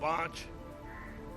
5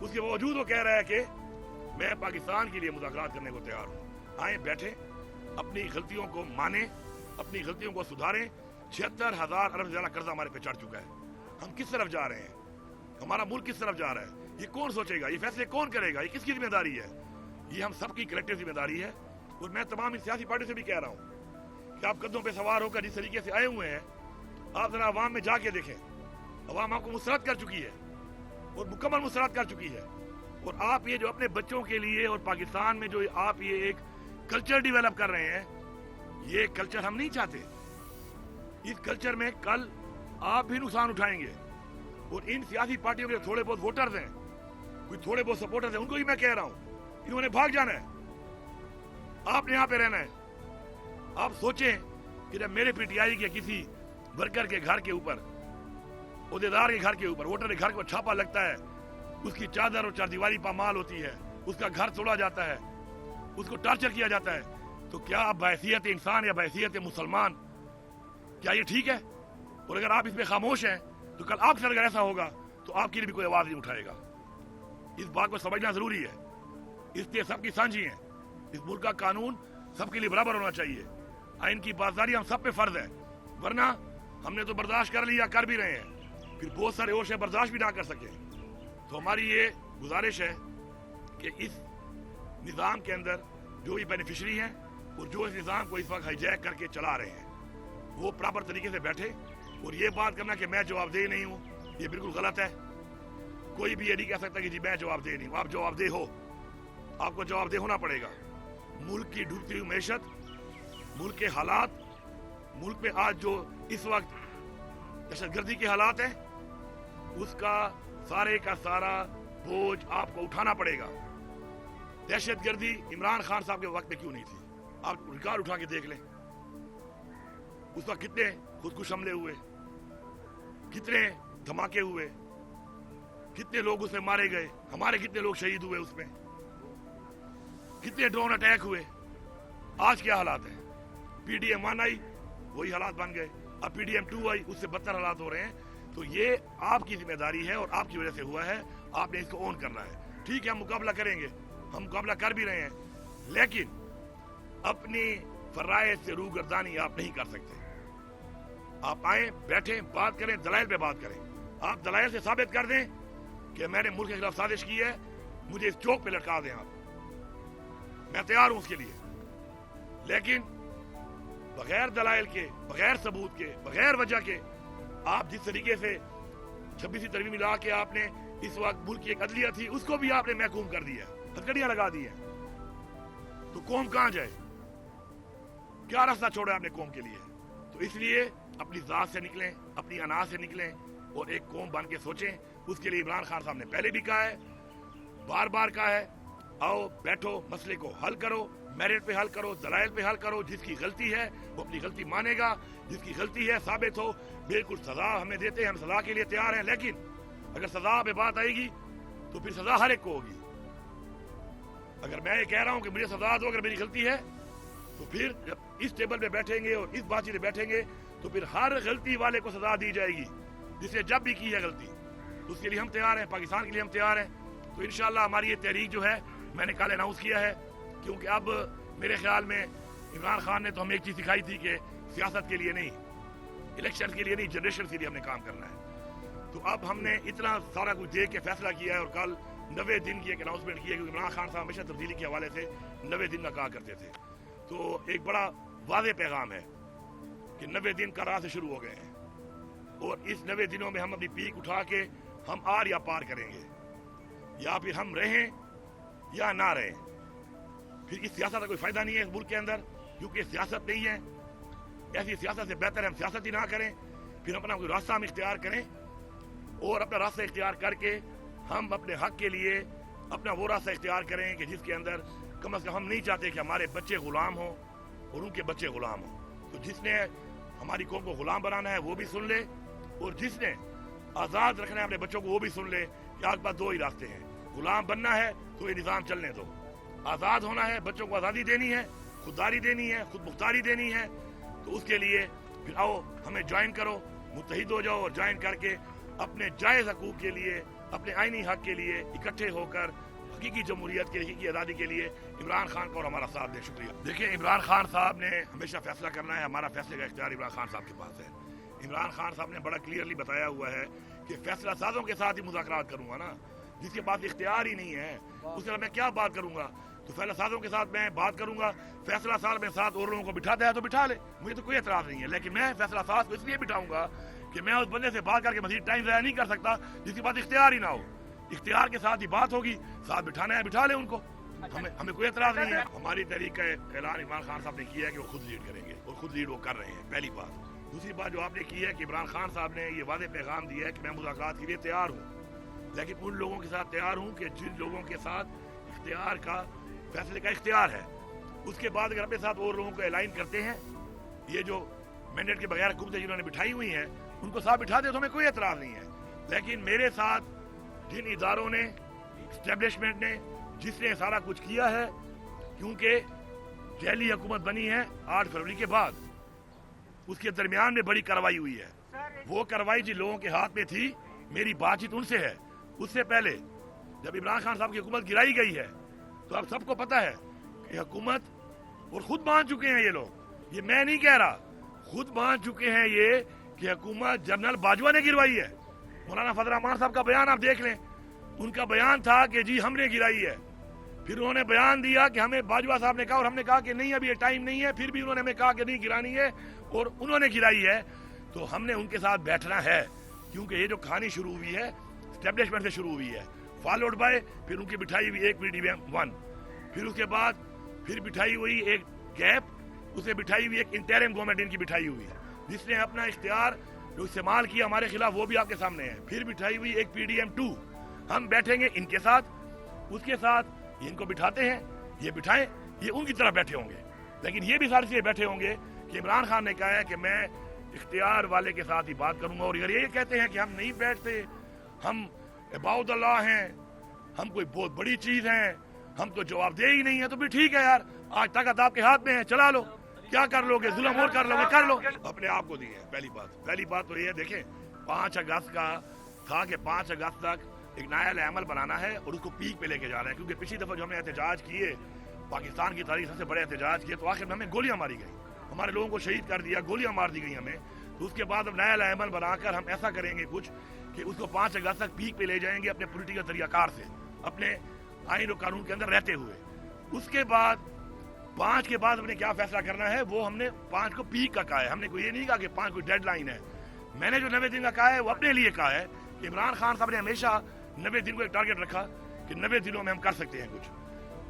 اس کے باوجود وہ کہہ رہا ہے کہ میں پاکستان کے لیے مذاکرات کرنے کو تیار ہوں. آئیں بیٹھیں, اپنی غلطیوں کو مانیں, اپنی غلطیوں کو سدھاریں. 76,000 ارب سے زیادہ قرضہ ہمارے پہ چڑھ چکا ہے. ہم کس طرف جا رہے ہیں؟ ہمارا ملک کس طرف جا رہا ہے؟ یہ کون سوچے گا؟ یہ فیصلے کون کرے گا؟ یہ کس کی ذمہ داری ہے؟ یہ ہم سب کی کلیکٹیو ذمہ داری ہے. اور میں تمام سیاسی پارٹیوں سے بھی کہہ رہا ہوں کہ آپ قدموں پہ سوار ہو کر جس طریقے سے آئے ہوئے ہیں, آپ ذرا عوام میں جا کے دیکھیں. عوام آپ کو مسرت کر چکی ہے اور مکمل مسرت کر چکی ہے. اور آپ یہ جو اپنے بچوں کے لیے اور پاکستان میں جو آپ یہ ایک کلچر ڈیولپ کر رہے ہیں, یہ کلچر ہم نہیں چاہتے. اس کلچر میں کل آپ بھی نقصان اٹھائیں گے. اور ان سیاسی پارٹیوں کے تھوڑے بہت ووٹرز ہیں, کوئی تھوڑے بہت سپورٹرز ہیں, ان کو ہی میں کہہ رہا ہوں, انہوں نے بھاگ جانا ہے. آپ نے یہاں پہ رہنا ہے. آپ سوچیں کہ جب میرے پی ٹی آئی کے کسی ورکر کے گھر کے اوپر, عہدیدار کے گھر کے اوپر, ووٹر کے گھر کو چھاپا لگتا ہے, اس کی چادر اور چاردیواری پامال ہوتی ہے, اس کا گھر توڑا جاتا ہے, اس کو ٹارچر کیا جاتا ہے, تو کیا آپ بحیثیت انسان یا بحیثیت مسلمان کیا یہ ٹھیک ہے؟ اور اگر آپ اس میں خاموش ہیں تو کل آپ سے اگر ایسا ہوگا تو آپ کے لیے بھی کوئی آواز نہیں اٹھائے گا. اس بات کو سمجھنا ضروری ہے. اس لیے سب کی سانجھی ہیں. اس ملک کا قانون سب کے لیے برابر ہونا چاہیے. آئین کی پاسداری ہم سب پہ فرض ہے, ورنہ ہم نے تو برداشت کر لیا, کر بھی رہے ہیں, پھر بہت سارے اور شے برداشت بھی نہ کر سکے. تو ہماری یہ گزارش ہے کہ اس نظام کے اندر جو یہ بینیفیشری ہیں اور جو اس نظام کو اس وقت ہائی جیک کر کے چلا رہے ہیں, وہ پراپر طریقے سے بیٹھے. اور یہ بات کرنا کہ میں جواب دہ نہیں ہوں, یہ بالکل غلط ہے. کوئی بھی یہ نہیں کہہ سکتا کہ جی میں جواب دہ نہیں ہوں. آپ جواب دہ ہو, آپ کو جواب دہ ہونا پڑے گا. ملک کی ڈوبتی ہوئی معیشت, ملک کے حالات, ملک میں آج جو اس وقت دہشت گردی کے حالات ہیں, اس کا سارے کا سارا بوجھ آپ کو اٹھانا پڑے گا. دہشت گردی عمران خان صاحب کے وقت میں کیوں نہیں تھی؟ آپ ریکارڈ اٹھا کے دیکھ لیں. اس وقت کتنے خودکش حملے ہوئے, کتنے دھماکے ہوئے, کتنے لوگ اس میں مارے گئے, ہمارے کتنے لوگ شہید ہوئے, اس میں کتنے ڈرون اٹیک ہوئے. آج کیا حالات ہیں؟ پی ڈی ایم 1 آئی, وہی حالات بن گئے. اب پی ڈی ایم 2 آئی, اس سے بدتر حالات ہو رہے ہیں. تو یہ آپ کی ذمہ داری ہے اور آپ کی وجہ سے ہوا ہے. آپ نے اس کو اون کرنا ہے. ٹھیک ہے, ہم مقابلہ کریں گے, ہم مقابلہ کر بھی رہے ہیں, لیکن اپنی فرائض سے روگردانی آپ نہیں کر سکتے. آپ آئیں, بیٹھیں, بات کریں, دلائل پہ بات کریں. آپ دلائل سے ثابت کر دیں کہ میں نے ملک کے خلاف سازش کی ہے, مجھے اس چوک پہ لٹکا دیں. آپ, میں تیار ہوں اس کے لیے. لیکن بغیر دلائل کے, بغیر ثبوت کے, بغیر وجہ کے آپ جس طریقے سے 26ویں ترمیم لا کے آپ نے اس وقت ملک کی ایک عدلیہ تھی, اس کو بھی آپ نے محکوم کر دیا, ہتھکڑیاں لگا دی ہیں. تو قوم کہاں جائے؟ کیا راستہ چھوڑا آپ نے قوم کے لیے؟ تو اس لیے اپنی ذات سے نکلیں, اپنی انا سے نکلیں اور ایک قوم بن کے سوچیں. اس کے لیے عمران خان صاحب نے پہلے بھی کہا ہے, بار بار کہا ہے, آؤ بیٹھو, مسئلے کو حل کرو, میرٹ پہ حل کرو, دلائل پہ حل کرو. جس کی غلطی ہے وہ اپنی غلطی مانے گا, جس کی غلطی ہے ثابت ہو, بالکل سزا ہمیں دیتے ہیں, ہم سزا کے لیے تیار ہیں. لیکن اگر سزا پہ بات آئے گی تو پھر سزا ہر ایک کو ہوگی. اگر میں یہ کہہ رہا ہوں کہ مجھے سزا دو اگر میری غلطی ہے, تو پھر جب اس ٹیبل پہ بیٹھیں گے اور اس بات چیت پہ بیٹھیں گے تو پھر ہر غلطی والے کو سزا دی جائے گی, جس نے جب بھی کی ہے غلطی. اس کے لیے ہم تیار ہیں, پاکستان کے لیے ہم تیار ہیں. تو انشاءاللہ ہماری یہ تحریک جو ہے, میں نے کل اناؤنس کیا ہے, کیونکہ اب میرے خیال میں عمران خان نے تو ہمیں ایک چیز سکھائی تھی کہ سیاست کے لیے نہیں, الیکشن کے لیے نہیں, جنریشن کے لیے ہم نے کام کرنا ہے. تو اب ہم نے اتنا سارا کچھ دیکھ کے فیصلہ کیا ہے, اور کل 90 دن کی ایک اناؤنسمنٹ کی ہے, کیونکہ عمران خان صاحب ہمیشہ تبدیلی کے حوالے سے 90 دن کا کہا کرتے تھے. تو ایک بڑا واضح پیغام ہے کہ 90 دن کا راہ سے شروع ہو گئے ہیں, اور اس 90 دنوں میں ہم اپنی پیک اٹھا کے ہم آر یا پار کریں گے, یا پھر ہم رہیں یا نہ رہیں. پھر اس سیاست کا کوئی فائدہ نہیں ہے اس ملک کے اندر, کیونکہ سیاست نہیں ہے. ایسی سیاست سے بہتر ہے ہم سیاست ہی نہ کریں, پھر اپنا کوئی راستہ ہم اختیار کریں, اور اپنا راستہ اختیار کر کے ہم اپنے حق کے لیے اپنا وہ راستہ اختیار کریں کہ جس کے اندر کم از کم ہم نہیں چاہتے کہ ہمارے بچے غلام ہوں اور ان کے بچے غلام ہوں. تو جس نے ہماری قوم کو غلام بنانا ہے وہ بھی سن لے, اور جس نے آزاد رکھنا ہے اپنے بچوں کو وہ بھی سن لے کہ آج بات 2 ہی راستے ہیں. غلام بننا ہے تو یہ نظام چلنے دو, آزاد ہونا ہے, بچوں کو آزادی دینی ہے, خودداری دینی ہے, خود مختاری دینی ہے, تو اس کے لیے پھر آؤ ہمیں جوائن کرو, متحد ہو جاؤ, اور جوائن کر کے اپنے جائز حقوق کے لیے اپنے آئینی حق کے لیے اکٹھے ہو کر حقیقی جمہوریت کے حقیقی آزادی کے لیے عمران خان کو اور ہمارا ساتھ دیں. شکریہ. دیکھیں عمران خان صاحب نے ہمیشہ فیصلہ کرنا ہے, ہمارا فیصلے کا اختیار عمران خان صاحب کے پاس ہے. عمران خان صاحب نے بڑا کلیئرلی بتایا ہوا ہے کہ فیصلہ سازوں کے ساتھ ہی مذاکرات کروں گا نا, جس کے پاس اختیار ہی نہیں ہے اس طرح میں کیا بات کروں گا. تو فیصلہ سازوں کے ساتھ میں بات کروں گا, فیصلہ ساز میں ساتھ اور لوگوں کو بٹھاتا ہے تو بٹھا لے, مجھے تو کوئی اعتراض نہیں ہے. لیکن میں فیصلہ ساز کو اس لیے بٹھاؤں گا کہ میں اس بندے سے بات کر کے مزید ٹائم ضائع نہیں کر سکتا جس کے پاس اختیار ہی نہ ہو. اختیار کے ساتھ ہی بات ہوگی, ساتھ بٹھانا ہے بٹھا لے ان کو, ہمیں کوئی اعتراض نہیں ہے. ہماری تحریک کا اعلان عمران خان صاحب نے کیا ہے کہ وہ خود لیڈ کریں گے, اور خود لیڈ وہ کر رہے ہیں. پہلی بات. دوسری بات جو آپ نے کی ہے کہ عمران خان صاحب نے یہ واضح پیغام دیا ہے کہ میں مذاکرات کے لیے تیار ہوں, لیکن ان لوگوں کے ساتھ تیار ہوں کہ جن لوگوں کے ساتھ اختیار کا فیصلے کا اختیار ہے. اس کے بعد اگر اپنے ساتھ اور لوگوں کو الائن کرتے ہیں, یہ جو مینڈیٹ کے بغیر حکومتیں جنہوں نے بٹھائی ہوئی ہیں ان کو ساتھ بٹھا دے تو ہمیں کوئی اعتراض نہیں ہے. لیکن میرے ساتھ جن اداروں نے, اسٹیبلشمنٹ نے, جس نے سارا کچھ کیا ہے, کیونکہ دہلی حکومت بنی ہے 8 فروری کے بعد, اس کے درمیان میں بڑی کارروائی ہوئی ہے. وہ کارروائی جن لوگوں کے ہاتھ میں تھی, میری بات چیت ان سے ہے. اس سے پہلے جب عمران خان صاحب کی حکومت گرائی گئی ہے تو اب سب کو پتا ہے کہ حکومت, اور خود مان چکے ہیں یہ لوگ, یہ میں نہیں کہہ رہا, خود مان چکے ہیں یہ کہ حکومت جنرل باجوہ نے گروائی ہے. مولانا فضل الرحمان صاحب کا بیان آپ دیکھ لیں, ان کا بیان تھا کہ جی ہم نے گرائی ہے. پھر انہوں نے بیان دیا کہ ہمیں باجوہ صاحب نے کہا, اور ہم نے کہا کہ نہیں ابھی یہ ٹائم نہیں ہے. پھر بھی انہوں نے ہمیں کہا کہ نہیں گرانی ہے, اور انہوں نے گرائی ہے. تو ہم نے ان کے ساتھ بیٹھنا ہے, کیونکہ یہ جو کہانی شروع ہوئی ہے اسٹیبلشمنٹ سے شروع ہوئی ہے, فالوڈ بائی پھر ان کی بٹھائی ہوئی ایک PDM-1, پھر اس کے بعد پھر بٹھائی ہوئی ایک گیپ, اسے بٹھائی ہوئی ایک انٹرم گورنمنٹ ان کی بٹھائی ہوئی, جس نے اپنا اختیار جو استعمال کیا ہمارے خلاف وہ بھی آپ کے سامنے ہے. پھر بٹھائی ہوئی ایک PDM-2, ہم بیٹھیں گے ان کے ساتھ, اس کے ساتھ ان کو بٹھاتے ہیں, یہ بٹھائیں, یہ ان کی طرح بیٹھے ہوں گے. لیکن یہ بھی سارے سے بیٹھے ہوں گے کہ عمران خان نے کہا ہے کہ میں اختیار والے کے ساتھ ہی بات کروں گا, اور اگر یہ کہتے ہیں کہ ہم نہیں بیٹھتے, ہم عباد اللہ ہیں, ہم کوئی بہت بڑی چیز ہیں, ہم تو جواب دہ ہی نہیں ہے, تو بھی ٹھیک ہے یار, آج طاقت آپ کے ہاتھ میں ہے, چلا لو, کیا کر لو گے, ظلم اور کر لو گے, کر لو. اپنے آپ کو دی ہے. پہلی بات تو یہ ہے, دیکھیں 5 اگست کا تھا کہ 5 اگست تک ایک نیا عمل بنانا ہے اور اس کو پیک پہ لے کے جا رہے ہیں. کیونکہ پچھلی دفعہ جو ہم نے احتجاج کیے, پاکستان کی تاریخ سب سے بڑے احتجاج کیے, تو آخر میں ہمیں گولیاں ماری گئی, ہمارے لوگوں کو شہید کر دیا, گولیاں مار دی گئی ہمیں. تو اس کے بعد اب نیا عمل بنا کر ہم ایسا کریں گے کچھ کہ اس کو 5 اگست تک پیک پہ لے جائیں گے اپنے پولیٹیکل طریقہ کار سے, اپنے آئین و قانون کے اندر رہتے ہوئے. اس کے بعد 5 کے بعد ہم نے کیا فیصلہ کرنا ہے, وہ ہم نے 5 کو پیک کا کہا ہے. ہم نے کوئی یہ نہیں کہا کہ 5 کوئی ڈیڈ لائن ہے. میں نے جو 90 دن کا کہا ہے وہ اپنے لیے کہا ہے کہ عمران خان صاحب نے ہمیشہ 90 دن کو ایک ٹارگٹ رکھا کہ 90 دنوں میں ہم کر سکتے ہیں کچھ.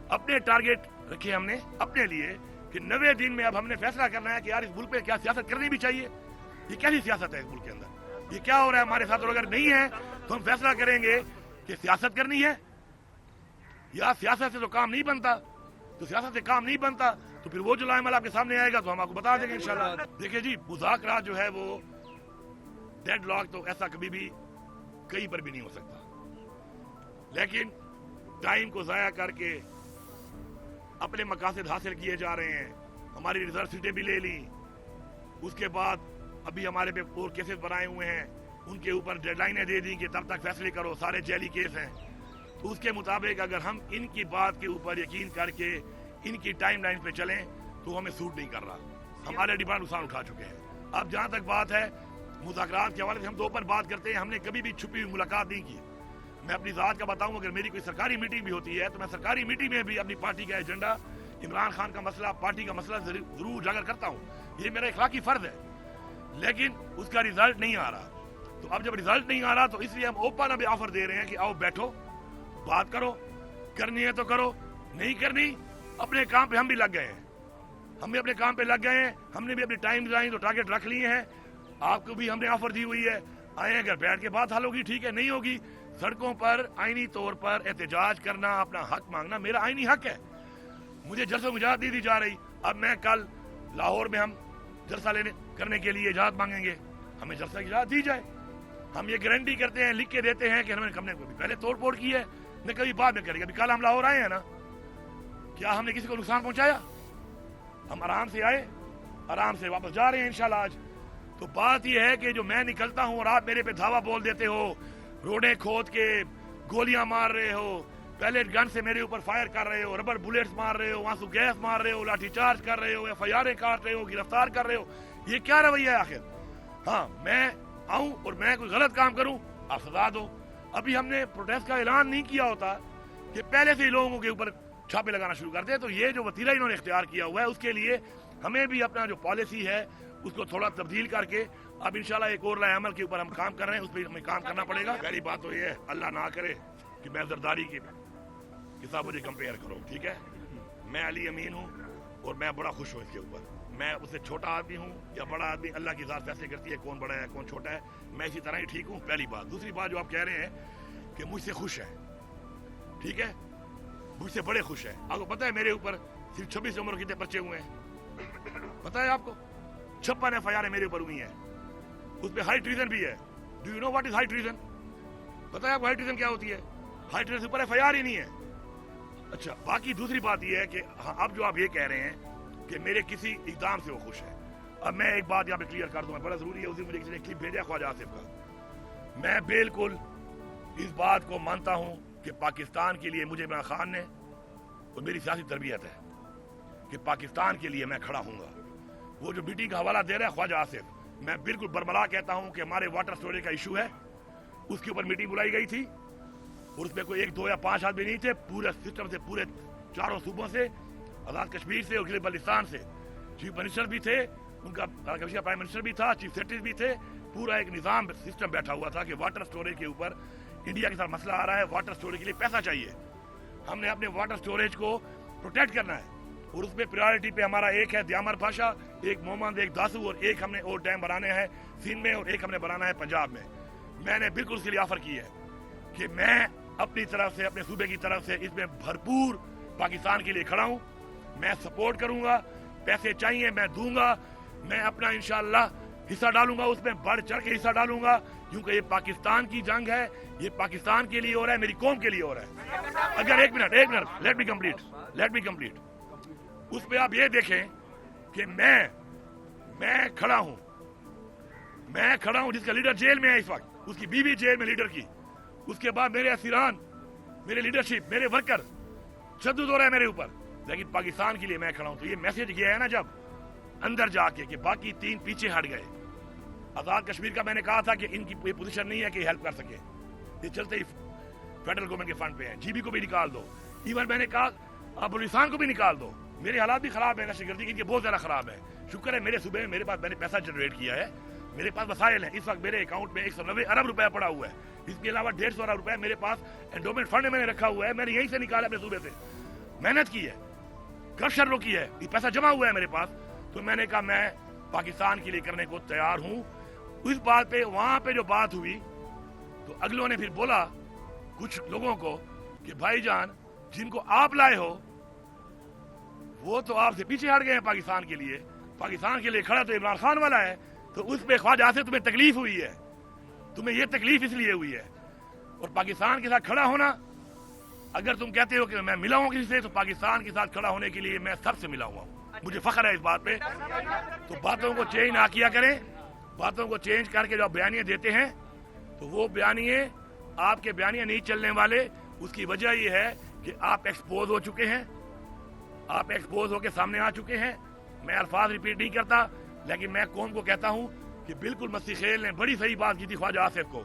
اپنے ٹارگٹ رکھے ہم نے اپنے لیے کہ 90 دن میں اب ہم نے فیصلہ کرنا ہے کہ یار اس ملک میں کیا سیاست کرنی بھی چاہیے, یہ کیسی سیاست ہے اس ملک کے اندر, یہ کیا ہو رہا ہے ہمارے ساتھ. اور اگر نہیں ہے تو ہم فیصلہ کریں گے کہ سیاست کرنی ہے, یا سیاست سے تو کام نہیں بنتا, تو سیاست سے کام نہیں بنتا تو پھر وہ جو عمل آپ کے سامنے آئے گا تو ہم آپ کو بتا دیں گے انشاءاللہ. دیکھیں جی, مذاکرات جو ہے وہ ڈیڈ لاک تو ایسا کبھی بھی کہیں پر بھی نہیں ہو سکتا, لیکن ٹائم کو ضائع کر کے اپنے مقاصد حاصل کیے جا رہے ہیں. ہماری ریزرو سیٹیں بھی لے لی, اس کے بعد ابھی ہمارے پہ اور کیسز بنائے ہوئے ہیں, ان کے اوپر ڈیڈ لائنیں دے دی کہ تب تک فیصلے کرو, سارے جیلی کیس ہیں. تو اس کے مطابق اگر ہم ان کی بات کے اوپر یقین کر کے ان کی ٹائم لائن پہ چلیں تو ہمیں سوٹ نہیں کر رہا. ہمارے ڈیمانڈ نقصان اٹھا چکے ہیں. اب جہاں تک بات ہے مذاکرات کے حوالے سے, ہم دو پر بات کرتے ہیں, ہم نے کبھی بھی چھپی ہوئی ملاقات نہیں کی. میں اپنی ذات کا بتاؤں, اگر میری کوئی سرکاری میٹنگ بھی ہوتی ہے تو میں سرکاری میٹنگ میں بھی اپنی پارٹی کا ایجنڈا, عمران خان کا مسئلہ, پارٹی کا مسئلہ ضرور اجاگر کرتا ہوں. یہ میرا اخلاقی فرض ہے, لیکن اس کا ریزلٹ نہیں آ رہا. تو اب جب ریزلٹ نہیں آ رہا تو اس لیے ہم اوپن ابھی آفر دے رہے ہیں کہ آؤ بیٹھو, بات کرو, کرنی ہے تو کرو, نہیں کرنی اپنے کام پہ ہم بھی لگ گئے ہیں. ہم بھی اپنے کام پہ لگ گئے ہیں, ہم نے بھی اپنی ٹائم لائن تو ٹارگٹ رکھ لیے ہیں. آپ کو بھی ہم نے آفر دی ہوئی ہے, آئیں اگر بیٹھ کے بات حل ہوگی ٹھیک ہے, نہیں ہوگی سڑکوں پر آئینی طور پر احتجاج کرنا, اپنا حق مانگنا میرا آئینی حق ہے. مجھے جلسوں میں اجازت نہیں دی جا رہی. اب میں کل لاہور میں ہم جلسہ کرنے کے لیے اجازت مانگیں گے, ہمیں جلسہ کی اجازت دی جائے. ہم یہ گارنٹی کرتے ہیں, لکھ کے دیتے ہیں کہ ہم نے پہلے توڑ پھوڑ کی ہے, نہ کبھی بعد میں کریں گے. ابھی کل ہم لاہور آئے ہیں نا, کیا ہم نے کسی کو نقصان پہنچایا؟ ہم آرام سے آئے, آرام سے واپس جا رہے ہیں انشاءاللہ آج. تو بات یہ ہے کہ جو میں نکلتا ہوں اور آپ میرے پہ دھاوا بول دیتے ہو, روڈیں کھود کے گولیاں مار رہے ہو, پیلیٹ گن سے میرے اوپر فائر کر رہے ہو, ربر بلیٹس مار رہے ہو, آنسو گیس مار رہے ہو, لاٹھی چارج کر رہے ہو, ایف آئی آریں کاٹ رہے ہو, گرفتار کر رہے ہو. یہ کیا رویہ ہے آخر؟ ہاں میں آؤں اور میں کوئی غلط کام کروں آپ سزا دو. ابھی ہم نے پروٹیسٹ کا اعلان نہیں کیا ہوتا کہ پہلے سے ہی لوگوں کے اوپر چھاپے لگانا شروع کر دیں. تو یہ جو وتیرہ انہوں نے اختیار کیا ہوا ہے اس کے لیے ہمیں بھی اپنا جو پالیسی ہے اس کو تھوڑا تبدیل کر کے اب انشاءاللہ ایک اور رائے عمل کے اوپر ہم کام کر رہے ہیں, اس پہ ہمیں کام کرنا پڑے گا. پہلی بات تو یہ ہے اللہ نہ کرے کہ میں زرداری کے ساتھ مجھے کمپیئر کرو, ٹھیک ہے. میں علی امین ہوں اور میں بڑا خوش ہوں اس کے اوپر. میں اس سے چھوٹا آدمی ہوں یا بڑا آدمی, اللہ کی ذات فیصلے کرتی ہے کون بڑا ہے کون چھوٹا ہے. میں اسی طرح ہی ٹھیک ہوں, پہلی بات. دوسری بات جو آپ کہہ رہے ہیں کہ مجھ سے خوش ہیں, ٹھیک ہے, مجھ سے بڑے خوش ہیں. آپ کو پتہ ہے میرے اوپر صرف 26 عمر کتنے پرچے ہوئے ہیں پتہ ہے آپ کو؟ 56 ایف آئی آر میرے اوپر ہوئی ہیں, اس پہ ہائی ٹریزن بھی ہے. Do you know what is high treason? پتہ ہے آپ کو ہائی ٹریزن کیا ہوتی ہے؟ ہائی ٹریزن اوپر ایف آئی آر ہی نہیں ہے. اچھا, باقی دوسری بات یہ ہے کہ اب جو آپ یہ کہہ رہے ہیں کہ میرے کسی اقدام سے وہ خوش ہے. اب میں ایک بات یہاں پہ کلیئر کر دوں, بڑا ضروری ہے. اس دن مجھے کسی نے کلپ بھیجا خواجہ آصف کا. میں بالکل اس بات کو مانتا ہوں کہ پاکستان کے لیے مجھے عمران خان نے, اور میری سیاسی تربیت ہے کہ پاکستان کے لیے میں کھڑا ہوں گا. وہ جو میٹنگ کا حوالہ دے رہا ہے خواجہ آصف, میں بالکل برملا کہتا ہوں کہ ہمارے واٹر اسٹوریج کا ایشو ہے, اس کے اوپر میٹنگ بلائی گئی تھی اور اس میں کوئی 1 2 یا 5 آدمی نہیں تھے. پورے سسٹم سے, پورے 4 صوبوں سے, آزاد کشمیر سے اور گلگت بلتستان سے چیف منسٹر بھی تھے, ان کا پرائم منسٹر بھی تھا, چیف سیکرٹری بھی تھے. پورا ایک نظام سسٹم بیٹھا ہوا تھا کہ واٹر اسٹوریج کے اوپر انڈیا کے ساتھ مسئلہ آ رہا ہے, واٹر اسٹوریج کے لیے پیسہ چاہیے, ہم نے اپنے واٹر اسٹوریج کو پروٹیکٹ کرنا ہے. اور اس میں پریورٹی پہ ہمارا ایک ہے دیامر بھاشا, ایک محمد, ایک داسو, اور ایک ہم نے اور ڈیم بنانے ہیں سندھ میں اور ایک ہم نے بنانا ہے پنجاب میں. میں نے بالکل اس کے لیے آفر کی ہے کہ میں اپنی طرف سے, اپنے صوبے کی طرف سے اس میں بھرپور پاکستان کے لیے کھڑا ہوں. میں سپورٹ کروں گا, پیسے چاہیے میں دوں گا, میں اپنا انشاءاللہ حصہ ڈالوں گا, اس میں بڑھ چڑھ کے حصہ ڈالوں گا, کیونکہ یہ پاکستان کی جنگ ہے, یہ پاکستان کے لیے ہو رہا ہے, میری قوم کے لیے ہو رہا ہے. اگر ایک منٹ لیٹ می کمپلیٹ. اس پہ آپ یہ دیکھیں کہ میں کھڑا ہوں جس کا لیڈر جیل میں ہے اس وقت, اس کی بیوی جیل میں لیڈر کی, اس کے بعد میرے اسیران, میرے لیڈرشپ, میرے ورکر تشدد ہو رہا ہے میرے اوپر, لیکن پاکستان کے لیے میں کھڑا ہوں. تو یہ میسج گیا ہے نا جب اندر جا کے کہ باقی 3 پیچھے ہٹ گئے. آزاد کشمیر کا میں نے کہا تھا کہ ان کی کوئی پوزیشن نہیں ہے کہ ہیلپ کر سکے, یہ چلتے ہی فیڈرل گورنمنٹ کے فنڈ پہ ہیں. جی بی کو بھی نکال دو, ایون میں نے کہا آپ بلوچستان کو بھی نکال دو. میرے حالات بھی خراب ہیں, نشے گردی کی بہت زیادہ خراب ہے. شکر ہے میرے صوبے میں میرے پاس, میں نے پیسہ جنریٹ کیا ہے, میرے پاس وسائل ہیں. اس وقت میرے اکاؤنٹ میں 190 ارب روپے پڑا ہوا ہے. اس کے علاوہ 150 ارب روپے میرے پاس انڈومنٹ فنڈ میں نے رکھا ہوا ہے. میں نے یہیں سے نکالا اپنے صوبے سے, محنت کی ہے, کرپشن روکی ہے, یہ پیسہ جمع ہوا ہے میرے پاس. تو میں نے کہا میں پاکستان کے لیے کرنے کو تیار ہوں. اس بات پہ, وہاں پہ جو بات ہوئی تو اگلوں نے پھر بولا کچھ لوگوں کو کہ بھائی جان جن کو آپ لائے ہو وہ تو آپ سے پیچھے ہٹ گئے ہیں پاکستان کے لیے, پاکستان کے لیے کھڑا تو عمران خان والا ہے. تو اس پہ خواجہ سے تمہیں تکلیف ہوئی ہے, تمہیں یہ تکلیف اس لیے ہوئی ہے. اور پاکستان کے ساتھ کھڑا ہونا, اگر تم کہتے ہو کہ میں ملا ہوں کسی سے, تو پاکستان کے ساتھ کھڑا ہونے کے لیے میں سب سے ملا ہوا ہوں, مجھے فخر ہے اس بات پہ. تو باتوں کو چینج نہ کیا کریں, باتوں کو چینج کر کے جو آپ بیانیے دیتے ہیں تو وہ بیانیے آپ کے بیانیے نہیں چلنے والے. اس کی وجہ یہ ہے کہ آپ ایکسپوز ہو چکے ہیں, آپ ایکسپوز ہو کے سامنے آ چکے ہیں. میں الفاظ ریپیٹ نہیں کرتا, لیکن میں قوم کو کہتا ہوں کہ بالکل مسیح خیل نے بڑی صحیح بات کی تھی خواجہ آصف کو.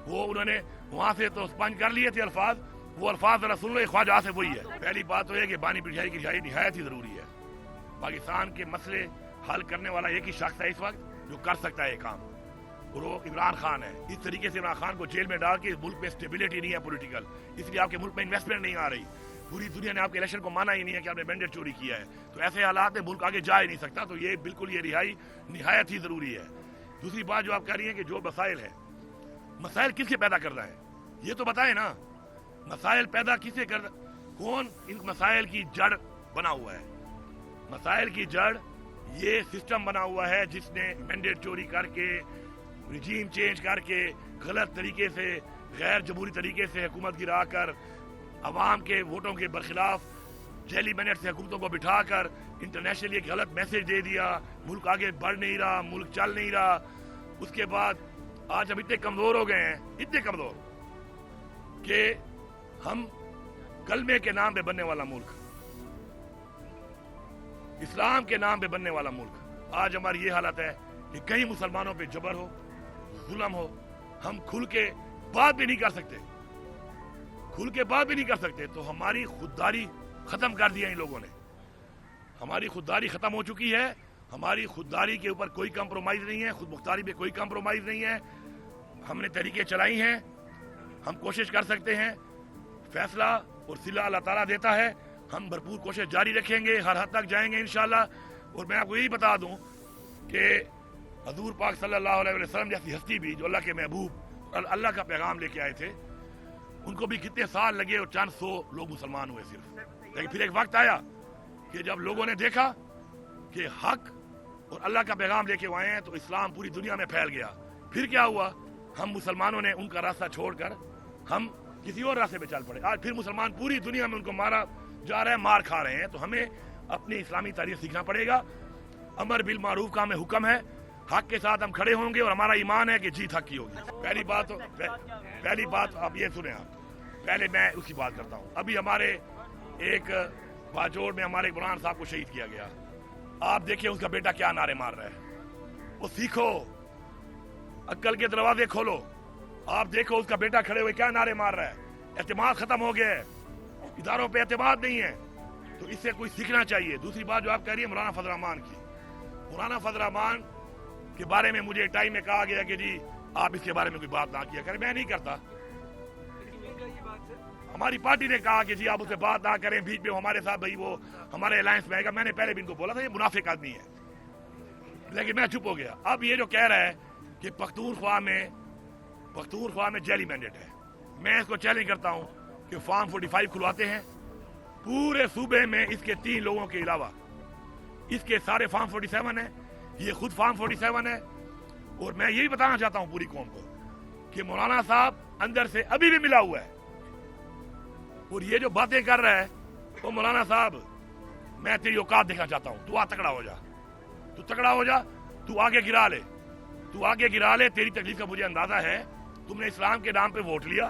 وہ انہوں نے وہاں سے تو اسپنج کر لیے تھے الفاظ, وہ الفاظ ذرا سن لو, خواجہ آصف وہی ہے. پہلی بات تو یہ کہ بانی پٹھائی کی رہائی نہایت ہی ضروری ہے. پاکستان کے مسئلے حل کرنے والا ایک ہی شخص ہے اس وقت جو کر سکتا ہے یہ کام, اور وہ عمران خان ہے. اس طریقے سے عمران خان کو جیل میں ڈال کے ملک میں اسٹیبلٹی نہیں ہے پولیٹیکل, اس لیے آپ کے ملک میں انویسٹمنٹ نہیں آ رہی. پوری دنیا نے آپ کے الیکشن کو مانا ہی نہیں ہے کہ آپ نے مینڈیٹ چوری کیا ہے. تو ایسے حالات میں ملک آگے جا ہی نہیں سکتا. تو یہ بالکل یہ رہائی نہایت ہی ضروری ہے. دوسری بات جو آپ کہہ رہی ہیں کہ جو مسائل ہیں, مسائل کس کے پیدا کر رہا ہے یہ تو بتائیں نا. مسائل پیدا کسے کر, کون ان مسائل کی جڑ بنا ہوا ہے؟ مسائل کی جڑ یہ سسٹم بنا ہوا ہے جس نے مینڈیٹ چوری کر کے, رجیم چینج کر کے, غلط طریقے سے, غیر جمہوری طریقے سے حکومت گرا کر, عوام کے ووٹوں کے برخلاف جیلی مینٹ سے حکومتوں کو بٹھا کر انٹرنیشنلی ایک غلط میسج دے دیا. ملک آگے بڑھ نہیں رہا, ملک چل نہیں رہا. اس کے بعد آج ہم اتنے کمزور ہو گئے ہیں, اتنے کمزور کہ ہم کلمے کے نام پہ بننے والا ملک، اسلام کے نام پہ بننے والا ملک، آج ہماری یہ حالت ہے کہ کئی مسلمانوں پہ جبر ہو، ظلم ہو، ہم کھل کے بات بھی نہیں کر سکتے، تو ہماری خودداری ختم کر دیا ان لوگوں نے، ہماری خودداری ختم ہو چکی ہے، ہماری خودداری کے اوپر کوئی کمپرومائز نہیں ہے، خود مختاری پہ کوئی کمپرومائز نہیں ہے، ہم نے تحریکیں چلائی ہیں، ہم کوشش کر سکتے ہیں، فیصلہ اور صلہ اللہ تعالیٰ دیتا ہے، ہم بھرپور کوشش جاری رکھیں گے، ہر حد تک جائیں گے انشاءاللہ۔ اور میں آپ کو یہی بتا دوں کہ حضور پاک صلی اللہ علیہ وسلم جیسی ہستی بھی جو اللہ کے محبوب اور اللہ کا پیغام لے کے آئے تھے، ان کو بھی کتنے سال لگے اور چند سو لوگ مسلمان ہوئے صرف، لیکن پھر ایک وقت آیا کہ جب لوگوں نے دیکھا کہ حق اور اللہ کا پیغام لے کے آئے ہیں تو اسلام پوری دنیا میں پھیل گیا۔ پھر کیا ہوا، ہم مسلمانوں نے ان کا راستہ چھوڑ کر ہم کسی اور راستے پہ چل پڑے، آج پھر مسلمان پوری دنیا میں ان کو مارا جا رہا ہے، مار کھا رہے ہیں۔ تو ہمیں اپنی اسلامی تاریخ سیکھنا پڑے گا، امر بالمعروف کا ہمیں حکم ہے، حق کے ساتھ ہم کھڑے ہوں گے اور ہمارا ایمان ہے کہ جیت حق کی ہوگی۔ پہلی بات آپ یہ سنیں، آپ پہلے میں اس کی بات کرتا ہوں۔ ابھی ہمارے ایک باجوڑ میں ہمارے مولانا صاحب کو شہید کیا گیا، آپ دیکھیں اس کا بیٹا کیا نعرے مار رہا ہے، وہ سیکھو، عقل کے دروازے کھولو، آپ دیکھو اس کا بیٹا کھڑے ہوئے کیا نعرے مار رہا ہے، اعتماد ختم ہو گیا ہے، اداروں پہ اعتماد نہیں ہے، تو اس سے کوئی سیکھنا چاہیے۔ دوسری بات جو آپ کہہ رہی ہے مولانا فضل الرحمان کی، مولانا فضل الرحمان کے بارے میں مجھے ٹائم میں کہا گیا کہ جی آپ اس کے بارے میں کوئی بات نہ کیا کریں، میں نہیں کرتا، ہماری پارٹی نے کہا کہ جی آپ اس سے بات نہ کریں، بیچ میں ہمارے ساتھ بھائی وہ ہمارے الائنس میں آئے گا، میں نے پہلے بھی ان کو بولا تھا یہ منافق آدمی ہے، لیکن میں چپ ہو گیا۔ اب یہ جو کہہ رہا ہے کہ پختونخوا میں جیلی مینڈیٹ ہے، میں اس کو چیلنج کرتا ہوں کہ فارم 45 کھلواتے ہیں پورے صوبے میں، اس کے 3 لوگوں کے علاوہ، اس کے سارے فارم 47 ہیں، یہ خود فارم 47 ہے، اور میں یہی بتانا چاہتا ہوں پوری قوم کو کہ مولانا صاحب اندر سے ابھی بھی ملا ہوا ہے، اور یہ جو باتیں کر رہا ہے تو مولانا صاحب میں تیری اوقات دیکھنا چاہتا ہوں، تو تکڑا ہو جا، تو آگے گرا لے، تیری تکلیف کا مجھے اندازہ ہے، تم نے اسلام کے نام پہ ووٹ لیا،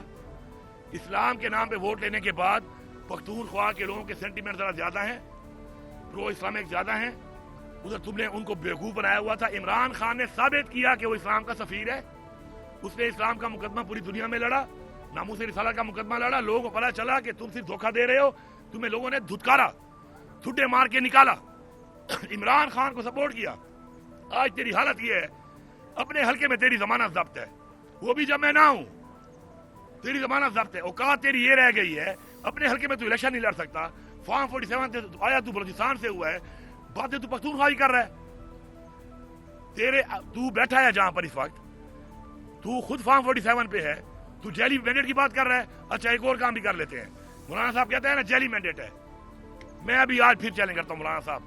اسلام کے نام پہ ووٹ لینے کے بعد پختونخوا کے لوگوں کے سینٹیمنٹ ذرا زیادہ ہیں، پرو اسلامک زیادہ ہیں، ادھر تم نے ان کو بیوقوف بنایا ہوا تھا۔ عمران خان نے ثابت کیا کہ وہ اسلام کا سفیر ہے، اس نے اسلام کا مقدمہ پوری دنیا میں لڑا، ناموس رسالت کا مقدمہ لڑا، لوگوں کو پتا چلا کہ تم صرف دھوکہ دے رہے ہو، تمہیں لوگوں نے دھتکارا، ٹھڈے مار کے نکالا، عمران خان کو سپورٹ کیا۔ آج تیری حالت یہ ہے، اپنے حلقے میں تیری ضمانت ضبط ہے، وہ بھی جب میں نہ ہوں، تیری ضمانت ضبط ہے، اوقات تیری یہ رہ گئی ہے، اپنے حلقے میں تو الیکشن نہیں لڑ سکتا، فارم 47 سے آیا تو بلوچستان سے ہوا ہے، باتیں تو پختونخوا ہی کر رہا ہے، تو بیٹھا ہے جہاں پر اس وقت، تو خود فارم 47 پہ ہے، تو جیلی مینڈیٹ کی بات کر رہا ہے۔ اچھا ایک اور کام بھی کر لیتے ہیں، مولانا صاحب کہتے ہیں نا جیلی مینڈیٹ ہے، میں ابھی آج پھر چیلنج کرتا ہوں مولانا صاحب،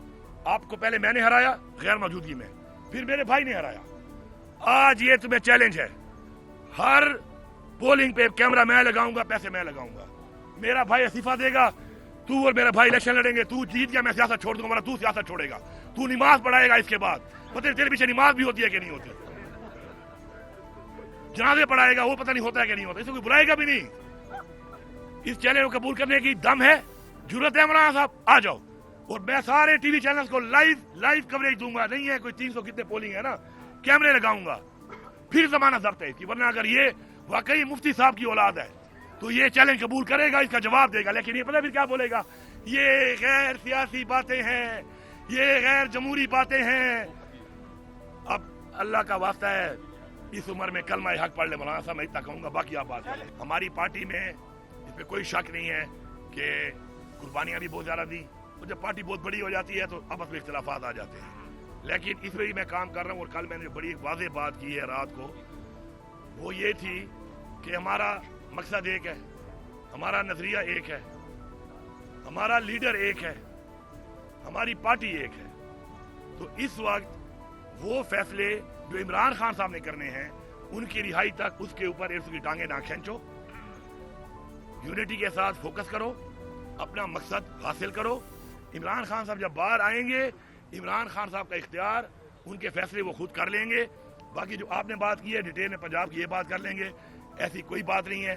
آپ کو پہلے میں نے ہرایا غیر موجودگی میں، پھر میرے بھائی نے ہرایا، آج یہ تمہیں چیلنج ہے، ہر پولنگ پہ کیمرہ میں لگاؤں گا، پیسے میں لگاؤں گا، میرا بھائی استعفیٰ دے گا، تو اور میرا بھائی الیکشن لڑیں گے، تو جیت گیا میں سیاست چھوڑ دوں گا، تو سیاست چھوڑے گا، تو نماز پڑھائے گا، اس کے بعد پتہ نہیں تیرے پیچھے نماز بھی ہوتی ہے کہ نہیں ہوتی، جنازے پڑھائے گا، وہ پتہ نہیں ہوتا ہے کہ نہیں ہوتا، اسے کوئی بلائے گا بھی نہیں۔ اس چیلنج کو قبول کرنے کی دم ہے، ضرورت ہے مولانا صاحب، آ جاؤ، اور میں سارے ٹی وی چینلز کو لائیو کوریج دوں گا، نہیں ہے کوئی 300 کتنے پولنگ ہے نا، کیمرے لگاؤں گا، پھر ضمانت ضبط ہے اس کی، ورنہ اگر یہ واقعی مفتی صاحب کی اولاد ہے تو یہ چیلنج قبول کرے گا، اس کا جواب دے گا، لیکن یہ پتہ پھر کیا بولے گا، یہ غیر سیاسی باتیں ہیں، یہ غیر جمہوری باتیں ہیں۔ اب اللہ کا واسطہ ہے اس عمر میں کلمہ حق پڑھ لے مولانا صاحب، میں اتنا کہوں گا، باقی آپ بات کریں۔ ہماری پارٹی میں اس پہ کوئی شک نہیں ہے کہ قربانیاں بھی بہت زیادہ دی، اور جب پارٹی بہت بڑی ہو جاتی ہے تو آپس میں اختلافات آ جاتے ہیں، لیکن اس میں بھی میں کام کر رہا ہوں، اور کل میں نے بڑی واضح بات کی ہے رات کو، وہ یہ تھی کہ ہمارا مقصد ایک ہے، ہمارا نظریہ ایک ہے، ہمارا لیڈر ایک ہے، ہماری پارٹی ایک ہے، تو اس وقت وہ فیصلے جو عمران خان صاحب نے کرنے ہیں ان کی رہائی تک اس کے اوپر ایسے کی ٹانگیں نہ کھینچو، یونٹی کے ساتھ فوکس کرو، اپنا مقصد حاصل کرو۔ عمران خان صاحب جب باہر آئیں گے، عمران خان صاحب کا اختیار، ان کے فیصلے وہ خود کر لیں گے، باقی جو آپ نے بات کی ہے ڈیٹیل میں پنجاب کی یہ بات کر لیں گے، ایسی کوئی بات نہیں ہے،